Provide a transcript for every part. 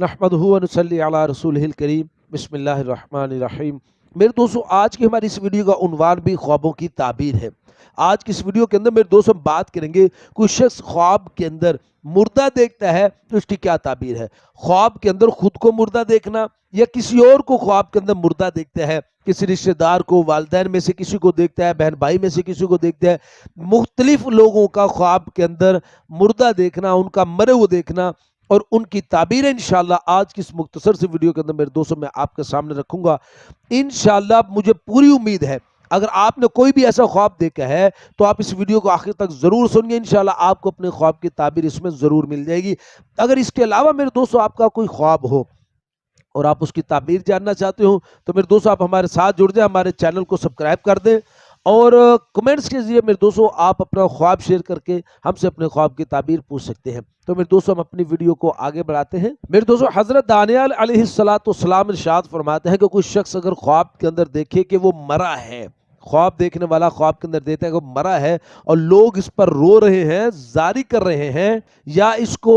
नहमदुहु व नुसल्ली अला रसूलिहिल करीम बिस्मिल्लाहिर रहमानिर रहीम। मेरे दोस्तों, आज की हमारी इस वीडियो का उन्वान भी ख्वाबों की ताबीर है। आज की इस वीडियो के अंदर मेरे दोस्तों हम बात करेंगे, कोई शख्स ख्वाब के अंदर मुर्दा देखता है तो इसकी क्या ताबीर है। ख्वाब के अंदर खुद को मुर्दा देखना या किसी और को ख्वाब के अंदर मुर्दा देखता है, किसी रिश्तेदार को, वालिदैन में से किसी को देखता है, बहन भाई में से किसी को देखता है, मुख्तलिफ लोगों का ख्वाब के अंदर मुर्दा देखना, उनका मरे हुए देखना और उनकी ताबीर इंशाल्लाह आज की इस मुख्तसर सी वीडियो के अंदर मेरे दोस्तों मैं आपके सामने रखूंगा। इंशाल्लाह मुझे पूरी उम्मीद है अगर आपने कोई भी ऐसा ख्वाब देखा है तो आप इस वीडियो को आखिर तक जरूर सुनिए। इंशाल्लाह आपको अपने ख्वाब की ताबीर इसमें जरूर मिल जाएगी। अगर इसके अलावा मेरे दोस्तों आपका कोई ख्वाब हो और आप उसकी ताबीर जानना चाहते हो तो मेरे दोस्तों आप हमारे साथ जुड़ जाए, हमारे चैनल को सब्सक्राइब कर दें और कमेंट्स के जरिए मेरे दोस्तों आप अपना ख्वाब शेयर करके हमसे अपने ख्वाब की ताबीर पूछ सकते हैं। तो मेरे दोस्तों हम अपनी वीडियो को आगे बढ़ाते हैं। मेरे दोस्तों, हजरत दानियाल अलैहिस्सलाम इरशाद फरमाते हैं कि कोई शख्स अगर ख्वाब के अंदर देखे कि वो मरा है, ख्वाब देखने वाला ख्वाब के अंदर देता है कि वो मरा है और लोग इस पर रो रहे हैं, जारी कर रहे हैं, या इसको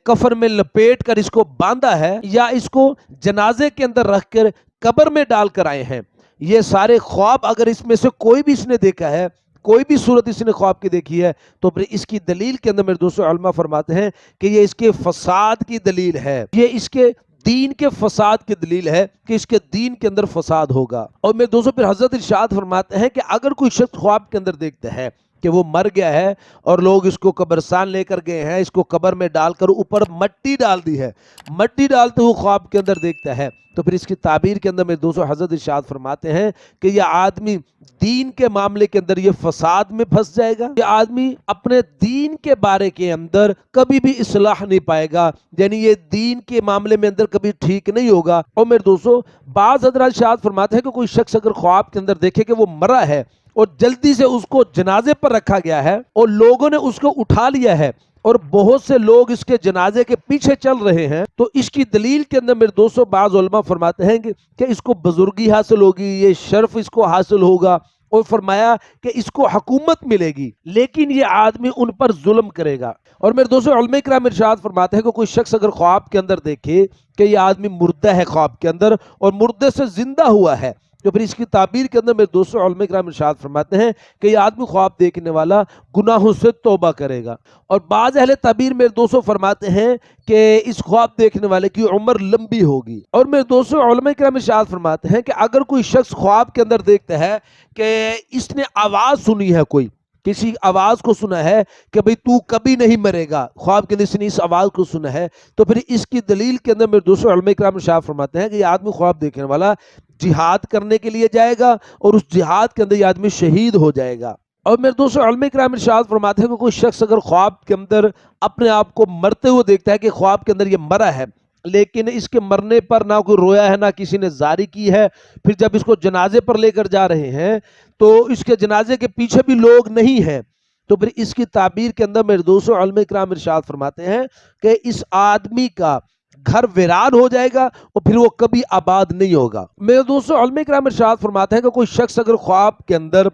कफन में लपेट कर इसको बांधा है, या इसको जनाजे के अंदर रख कर कब्र में डाल कर आए हैं, ये सारे ख्वाब अगर इसमें से कोई भी इसने देखा है, कोई भी सूरत इसने ख्वाब की देखी है, तो फिर इसकी दलील के अंदर मेरे दोस्तों उलमा फरमाते हैं कि ये इसके फसाद की दलील है, ये इसके दीन के फसाद की दलील है कि इसके दीन के अंदर फसाद होगा। और मेरे दोस्तों फिर हजरत इरशाद फरमाते हैं कि अगर कोई शख्स ख्वाब के अंदर देखता है कि वो मर गया है और लोग इसको कब्रिस्तान लेकर गए हैं, इसको कब्र में डालकर ऊपर मट्टी डाल दी है, मट्टी डालते हुए ख्वाब के अंदर देखता है, तो फिर इसकी ताबीर के अंदर मेरे दोस्तों हजरत इरशाद फरमाते हैं कि यह आदमी दीन के मामले के अंदर ये फसाद में फंस जाएगा, ये आदमी अपने दीन के बारे के अंदर कभी भी इस्लाह नहीं पाएगा, यानी ये दीन के मामले में अंदर कभी ठीक नहीं होगा। और मेरे दोस्तों बाज़ हज़रात इरशाद फरमाते हैं कि कोई शख्स अगर ख्वाब के अंदर देखे कि वो मरा है और जल्दी से उसको जनाजे पर रखा गया है और लोगों ने उसको उठा लिया है और बहुत से लोग इसके जनाजे के पीछे चल रहे हैं, तो इसकी दलील के अंदर मेरे दोस्तों बाज़ उलमा फरमाते हैं कि इसको बुजुर्गी हासिल होगी, ये शर्फ इसको हासिल होगा, और फरमाया कि इसको हुकूमत मिलेगी, लेकिन ये आदमी उन पर जुल्म करेगा। और मेरे दोस्तों उलमा इकराम इरशाद फरमाते हैं कि कोई शख्स अगर ख्वाब के अंदर देखे कि ये आदमी मुर्दा है ख्वाब के अंदर और मुर्दे से जिंदा हुआ है, तो फिर इसकी ताबीर के अंदर मेरे दोस्तों उलमा इकराम इरशाद फरमाते हैं कि ये आदमी ख्वाब देखने वाला गुनाहों से तौबा करेगा। और बाज़ अहले ताबीर मेरे दोस्तों फरमाते हैं कि इस ख्वाब देखने वाले की उम्र लंबी होगी। और मेरे दोस्तों उलमा इकराम इरशाद फरमाते हैं कि अगर कोई शख्स ख्वाब के अंदर देखता है कि इसने आवाज़ सुनी है, कोई किसी आवाज को सुना है कि भाई तू कभी नहीं मरेगा, ख्वाब के अंदर इसने इस आवाज को सुना है, तो फिर इसकी दलील के अंदर मेरे दोस्तों उलमा इकराम इरशाद फरमाते हैं कि ये आदमी ख्वाब देखने वाला जिहाद करने के लिए जाएगा और उस जिहाद के अंदर ये आदमी शहीद हो जाएगा। और मेरे दोस्तों उलमा इकराम इरशाद फरमाते हैं कि कोई शख्स अगर ख्वाब के अंदर अपने आप को मरते हुए देखता है कि ख्वाब के अंदर ये मरा है, लेकिन इसके मरने पर ना कोई रोया है, ना किसी ने जारी की है, फिर जब इसको जनाजे पर लेकर जा रहे हैं तो इसके जनाजे के पीछे भी लोग नहीं हैं, तो फिर इसकी ताबीर के अंदर मेरे दोस्तों उलमा इकराम इरशाद फरमाते हैं कि इस आदमी का घर वीरान हो जाएगा और फिर वो कभी आबाद नहीं होगा। मेरे दोस्तों उलमा इकराम इरशाद फरमाते हैं कि कोई शख्स अगर ख्वाब के अंदर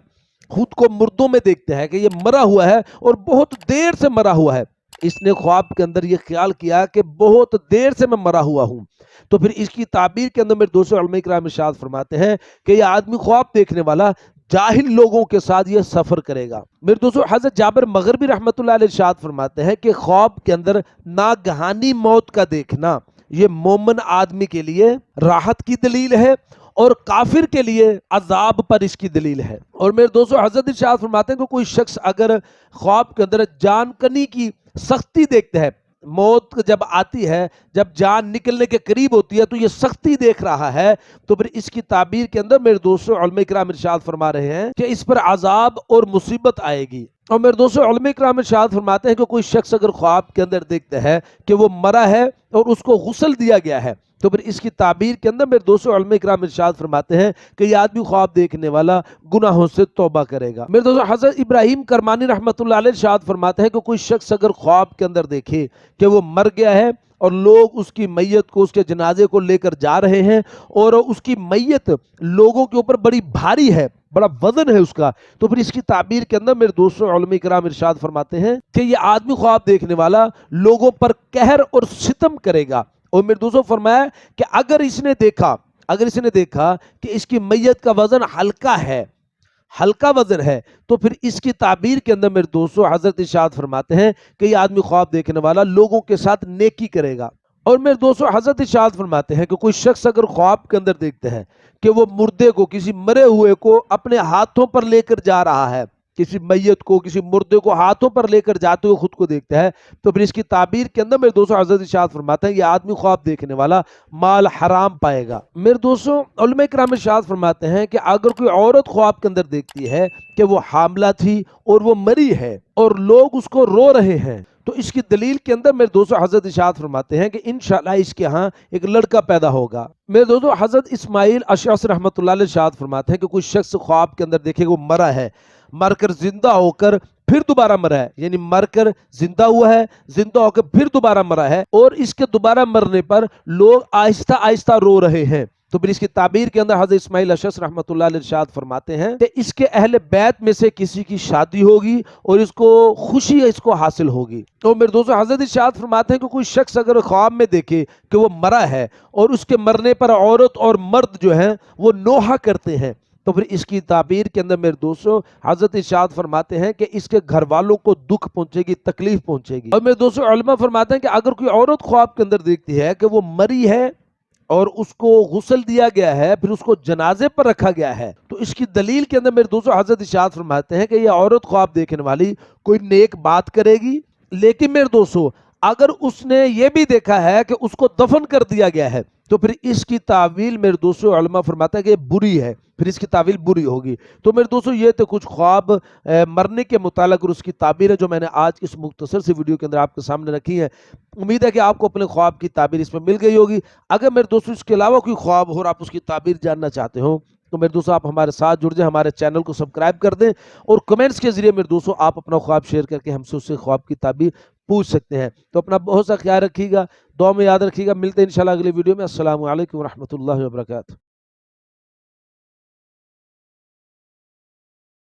खुद को मुर्दों में देखता है कि ये मरा हुआ है और बहुत देर से मरा हुआ है, इसने ख्वाब के अंदर ये ख्याल किया कि बहुत देर से मैं मरा हुआ हूं, तो फिर इसकी ताबीर के अंदर मेरे दोस्तों उलमा इकराम इरशाद फरमाते हैं कि यह आदमी ख्वाब देखने वाला जाहिल लोगों के साथ ये सफर करेगा। मेरे दोस्तों हजरत जाबिर मगरिबी रहमतुल्लाह अलैह इरशाद फरमाते हैं कि ख्वाब के अंदर नागहानी मौत का देखना ये मोमिन आदमी के लिए राहत की दलील है और काफिर के लिए अजाब पर इसकी दलील है। और मेरे दोस्तों हजरत इरशाद फरमाते हैं कि कोई शख्स अगर ख्वाब के अंदर जानकनी की सख्ती देखता है, मौत जब आती है, जब जान निकलने के करीब होती है तो ये सख्ती देख रहा है, तो फिर इसकी ताबीर के अंदर मेरे दोस्तों उलमा इकराम इरशाद फरमा रहे हैं कि इस पर अजाब और मुसीबत आएगी। और मेरे दोस्तों उलमा इकराम इरशाद फरमाते हैं कि कोई शख्स अगर ख्वाब के अंदर देखता है कि वो मरा है और उसको गुस्ल दिया गया है, तो फिर इसकी ताबीर के अंदर मेरे दोस्तों उलमा इकराम इरशाद फरमाते हैं कि यह आदमी ख्वाब देखने वाला गुनाहों से तौबा करेगा। मेरे दोस्तों हजरत इब्राहिम करमानी रहमतुल्लाह अलैह इरशाद फरमाते हैं कि कोई शख्स अगर ख्वाब के अंदर देखे कि वो मर गया है और लोग उसकी मैयत को, उसके जनाजे को लेकर जा रहे हैं और उसकी मैयत लोगों के ऊपर बड़ी भारी है, बड़ा वजन है उसका, तो फिर इसकी ताबीर के अंदर मेरे दोस्तों उलमा इकराम इरशाद फरमाते हैं कि ये आदमी ख्वाब देखने वाला लोगों पर कहर और सितम करेगा اور मेरे दोस्तों फरमाया कि अगर इसने देखा कि इसकी मैयत का वजन हल्का वजन है, तो फिर इसकी ताबीर के अंदर मेरे दोस्तों हजरत इरशाद फरमाते हैं कि ये आदमी ख्वाब देखने वाला लोगों के साथ नेकी करेगा। और मेरे दोस्तों हजरत इरशाद फरमाते हैं कि कोई शख्स अगर ख्वाब के अंदर देखते हैं कि वो मुर्दे को, किसी मरे हुए को अपने हाथों पर लेकर जा रहा है, किसी मैयत को, किसी मुर्दे को हाथों पर लेकर जाते हुए खुद को देखता है, तो फिर इसकी ताबीर के अंदर मेरे दोस्तों हजरत इरशाद फरमाते हैं ये आदमी ख्वाब देखने वाला माल हराम पाएगा। मेरे दोस्तों उलमा इकराम इरशाद फरमाते हैं कि अगर कोई औरत ख्वाब के अंदर देखती है कि वो हामला थी और वो मरी है और लोग उसको रो रहे हैं, तो इसकी दलील के अंदर मेरे दोस्तों हजरत इरशाद फरमाते हैं कि इंशाअल्लाह इसके यहाँ एक लड़का पैदा होगा। मेरे दोस्तों हजरत इस्माइल अशअस रहमतुल्लाह अलैह इरशाद फरमाते हैं कि कोई शख्स ख्वाब के अंदर देखे वो मरा है, मरकर जिंदा होकर फिर दोबारा मरा है, यानी मरकर जिंदा हुआ है, जिंदा होकर फिर दोबारा मरा है, और इसके दोबारा मरने पर लोग आहिस्ता आहिस्ता रो रहे हैं, तो फिर इसकी ताबीर के अंदर हजरत इस्माइल अशअस रहमतुल्लाह अलैह इरशाद फरमाते हैं कि इसके अहले बैत में से किसी की शादी होगी और इसको खुशी इसको हासिल होगी। तो मेरे दोस्तों हजरत इरशाद फरमाते हैं कि कोई शख्स अगर ख्वाब में देखे कि वो मरा है और उसके मरने पर औरत और मर्द जो है वो नोहा करते हैं, तो फिर इसकी ताबीर के अंदर मेरे दोस्तों हजरत इरशाद फरमाते हैं कि इसके घर वालों को दुख पहुंचेगी, तकलीफ पहुंचेगी। और मेरे दोस्तों उलमा फरमाते हैं कि अगर कोई औरत ख्वाब के अंदर देखती है कि वो मरी है और उसको गुस्ल दिया गया है, फिर उसको जनाजे पर रखा गया है, तो इसकी दलील के अंदर मेरे दोस्तों हजरत इरशाद फरमाते हैं कि ये औरत ख्वाब देखने वाली कोई नेक बात करेगी। लेकिन मेरे दोस्तों अगर उसने ये भी देखा है कि उसको दफन कर दिया गया है, तो फिर इसकी तावील मेरे दोस्तों उलमा फरमाता है कि बुरी है, फिर इसकी तावील बुरी होगी। तो मेरे दोस्तों ये तो कुछ ख्वाब मरने के मुतालिक और उसकी ताबीर है जो मैंने आज इस मुख्तसर सी वीडियो के अंदर आपके सामने रखी है। उम्मीद है कि आपको अपने ख्वाब की ताबीर इसमें मिल गई होगी। अगर मेरे दोस्तों इसके अलावा कोई ख्वाब हो और आप उसकी ताबीर जानना चाहते हो, तो मेरे दोस्तों आप हमारे साथ जुड़ जाएं, हमारे चैनल को सब्सक्राइब कर दें और कमेंट्स के जरिए मेरे दोस्तों आप अपना ख्वाब शेयर करके हमसे उससे ख्वाब की ताबीर पूछ सकते हैं। तो अपना बहुत सा ख्याल रखिएगा, दुआ में याद रखिएगा। मिलते हैं इंशाल्लाह अगली वीडियो में। अस्सलामु अलैकुम व रहमतुल्लाहि व बरकातहू।